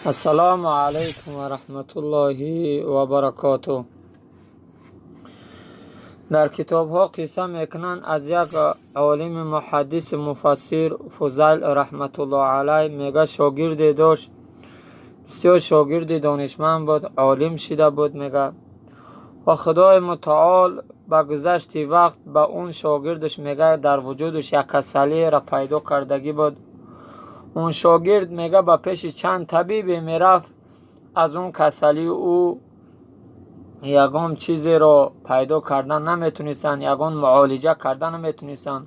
السلام علیکم و رحمت الله و برکاته. در کتاب ها قصه میکنن از یک عالم محدث مفسر فضیل رحمت الله علیه. میگه شاگردی داشت، بسیار شاگردی دانشمند بود، عالم شده بود. میگه و خدای متعال با گذشت وقت به اون شاگردش میگه در وجودش یک کسلی را پیدا کردگی بود. اون شاگرد میگه با پیش چند طبیب میرفت، از اون کسلی او یگام چیزی رو پیدا کردن نمیتونستن، یگام معالجه کردن نمیتونستن.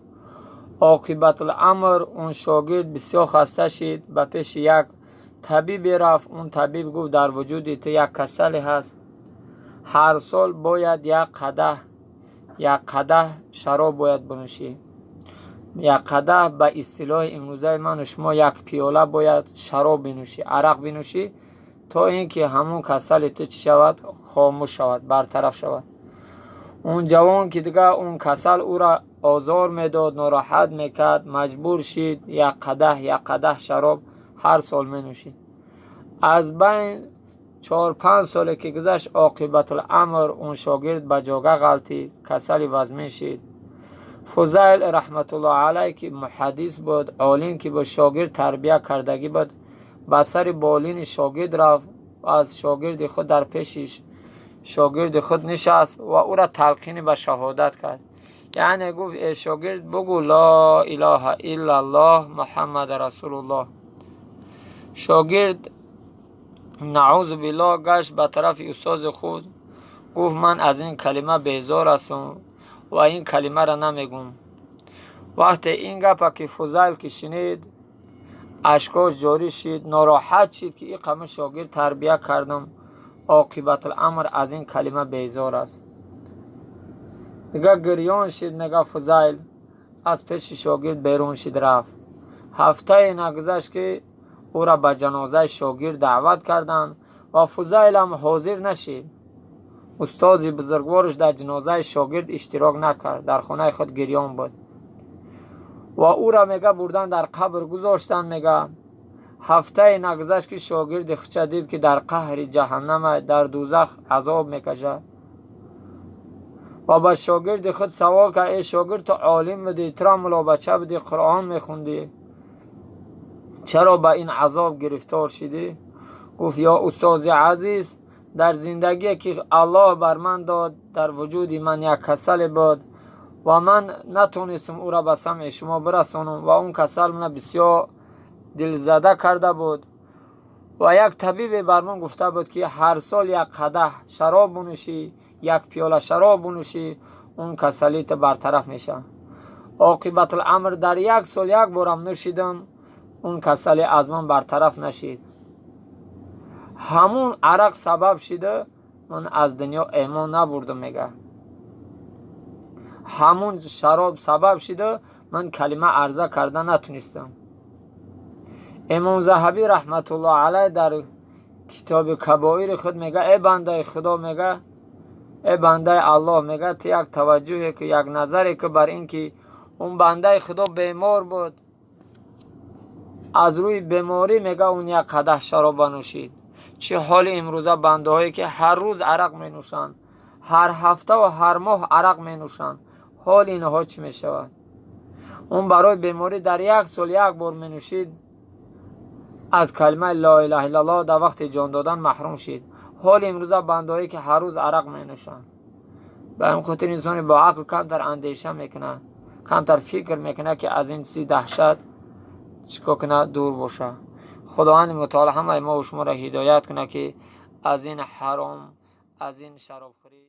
عاقبت الامر اون شاگرد بسیار خسته شد، به پیش یک طبیب رفت. اون طبیب گفت در وجود تو یک کسلی هست، هر سال باید یک قدح شراب باید بنوشی. یک قدح به اصطلاح امروزه من و شما یک پیاله باید شراب بنوشی، عرق بنوشی، تا اینکه همون کسل تو چی شود؟ خاموش شود، برطرف شود. اون جوان که دیگه اون کسل او را آزار میداد، ناراحت میکرد، مجبور شد یک قدح شراب هر سال منوشید. از بین 4-5 ساله که گذشت، عاقبت الامر اون شاگرد به جاگه غلطید، کسل وزمین شد. فضیل رحمت الله علیه که محدث بود، عالم که با شاگرد تربیت کردگی بود، به سر بالین شاگرد رفت و از شاگرد خود در پیشش شاگرد خود نشست و او را تلقین به شهادت کرد. یعنی گفت ای شاگرد بگو لا اله الا الله محمد رسول الله. شاگرد نعوذ بالله گشت به طرف استاد خود، گفت من از این کلمه بیزار هستم و این کلمه را نمیگم. وقتی این گپ که فضیل که شنید، اشکاش جاری شد، ناراحت شد که این قوم شاگرد تربیت کردم، عاقبت الامر از این کلمه بیزار است. دیگه گریان شد. میگه فضیل از پیش شاگرد بیرون شد رفت. هفته نگذشت که او را به جنازه شاگرد دعوت کردند و فضیل هم حاضر نشد. استاد بزرگوارش در جنازه شاگرد اشتراک نکرد، در خانه خود گریان بود و او را میگه بردن در قبر گذاشتن. میگه هفته نگذشت که شاگرد خچه دید که در قهر جهنم، در دوزخ عذاب میکشه و با شاگرد خود سوال که ای شاگرد تو عالم بودی، ترا ملا بچه بودی، قرآن میخوندی، چرا با این عذاب گرفتار شدی؟ گفت یا استاد عزیز، در زندگی که الله بر من داد، در وجود من یک کسل بود و من نتونستم او را به سمع شما برسانم و اون کسل من بسیار دلزده کرده بود و یک طبیب بر من گفته بود که هر سال یک قدح شراب بنوشی، یک پیاله شراب بنوشی، اون کسلیت برطرف میشه. عاقبت الامر در یک سال یک بارم نوشیدم، اون کسلی از من برطرف نشید. همون عرق سبب شده من از دنیا ایمان نبردم. میگه همون شراب سبب شده من کلمه عرضه کردن نتونستم. امام ذهبی رحمت الله علیه در کتاب کبائر خود میگه ای بنده خدا، میگه ای بنده الله، میگه تو یک توجهی که یک نظری که بر این که اون بنده خدا بیمار بود، از روی بیماری میگه اون یک قدح شراب بنوشید. چه حال امروزه بنده هایی که هر روز عرق می نوشند، هر هفته و هر ماه عرق می نوشند، حال اینها چی می شود؟ اون برای بیماری در یک سال یک بار می نوشید، از کلمه لا اله الا الله در وقت جان دادن محروم شد. حال امروزه بنده هایی که هر روز عرق می نوشند. به این خاطر انسان با عقل کمتر اندیشه میکنه، کمتر فکر میکنه که از این سی دهشت چیکار کنه، دور باشه. خداوند متعال همه ما و شما را هدایت کنه که از این حرام، از این شراب خوری